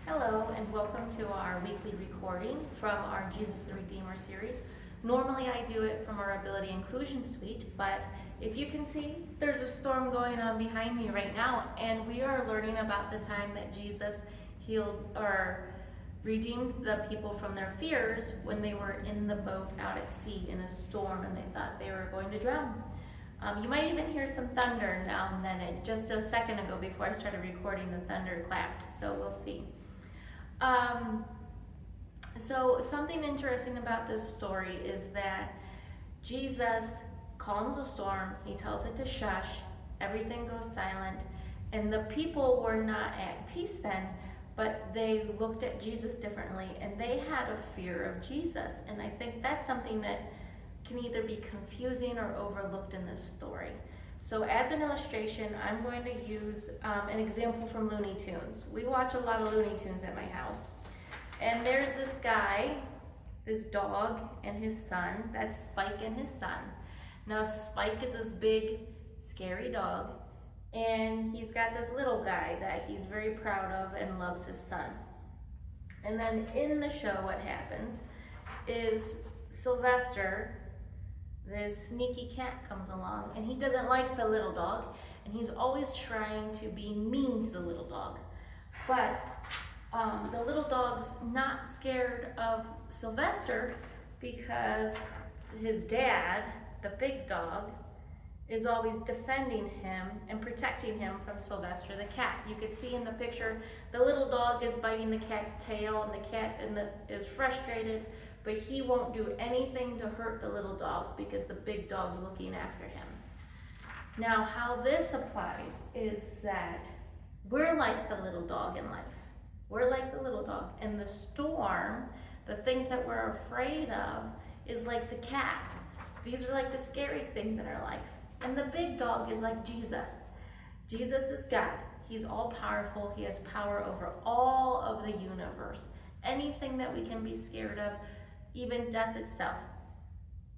Hello and welcome to our weekly recording from our Jesus the Redeemer series. Normally I do it from our Ability Inclusion Suite, but if you can see, there's a storm going on behind me right now, and we are learning about the time that Jesus healed or redeemed the people from their fears when they were in the boat out at sea in a storm and they thought they were going to drown. You might even hear some thunder now and then. Just a second ago before I started recording, the thunder clapped, so we'll see. So something interesting about this story is that Jesus calms the storm, he tells it to shush, everything goes silent, and the people were not at peace then, but they looked at Jesus differently and they had a fear of Jesus. And I think that's something that can either be confusing or overlooked in this story. So as an illustration, I'm going to use an example from Looney Tunes. We watch a lot of Looney Tunes at my house. And there's this guy, this dog, and his son. That's Spike and his son. Now Spike is this big, scary dog, and he's got this little guy that he's very proud of and loves his son. And then in the show, what happens is Sylvester, this sneaky cat, comes along, and he doesn't like the little dog, and he's always trying to be mean to the little dog. But the little dog's not scared of Sylvester because his dad, the big dog, is always defending him and protecting him from Sylvester the cat. You can see in the picture, the little dog is biting the cat's tail, and the cat is frustrated, but he won't do anything to hurt the little dog because the big dog's looking after him. Now, how this applies is that we're like the little dog in life. We're like the little dog. And the storm, the things that we're afraid of, is like the cat. These are like the scary things in our life. And the big dog is like Jesus. Jesus is God. He's all powerful. He has power over all of the universe. Anything that we can be scared of, even death itself,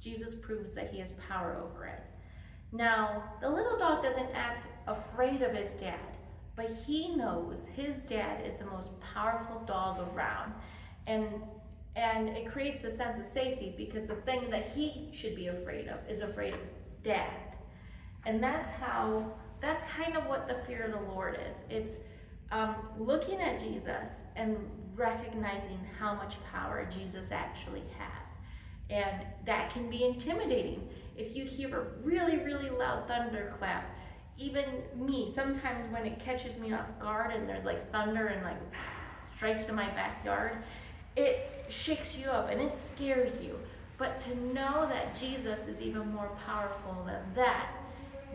Jesus proves that he has power over it. Now, the little dog doesn't act afraid of his dad, but he knows his dad is the most powerful dog around. And it creates a sense of safety because the thing that he should be afraid of is afraid of dad. And that's kind of what the fear of the Lord is. It's looking at Jesus and recognizing how much power Jesus actually has. And that can be intimidating. If you hear a really, really loud thunderclap, even me, sometimes when it catches me off guard and there's like thunder and like strikes in my backyard, it shakes you up and it scares you. But to know that Jesus is even more powerful than that,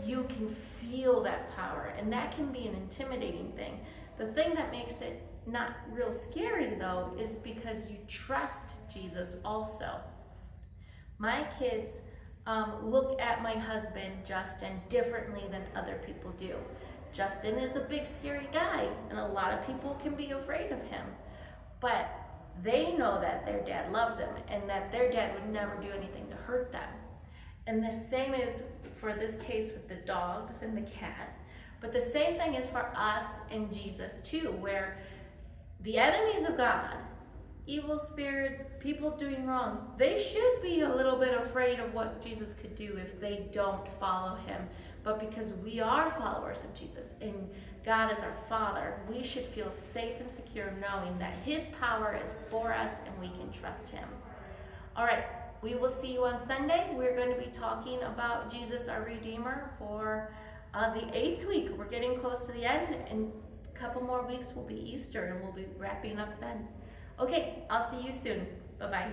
you can feel that power, and that can be an intimidating thing. The thing that makes it not real scary though is because you trust Jesus also. My kids look at my husband, Justin, differently than other people do. Justin is a big scary guy, and a lot of people can be afraid of him. But they know that their dad loves him and that their dad would never do anything to hurt them. And the same is for this case with the dogs and the cat. But the same thing is for us and Jesus too, where the enemies of God, evil spirits, people doing wrong, they should be a little bit afraid of what Jesus could do if they don't follow him. But because we are followers of Jesus and God is our Father, we should feel safe and secure knowing that his power is for us and we can trust him. All right, we will see you on Sunday. We're going to be talking about Jesus, our Redeemer, for the 8th week. We're getting close to the end. In a couple more weeks will be Easter, and we'll be wrapping up then. Okay, I'll see you soon. Bye-bye.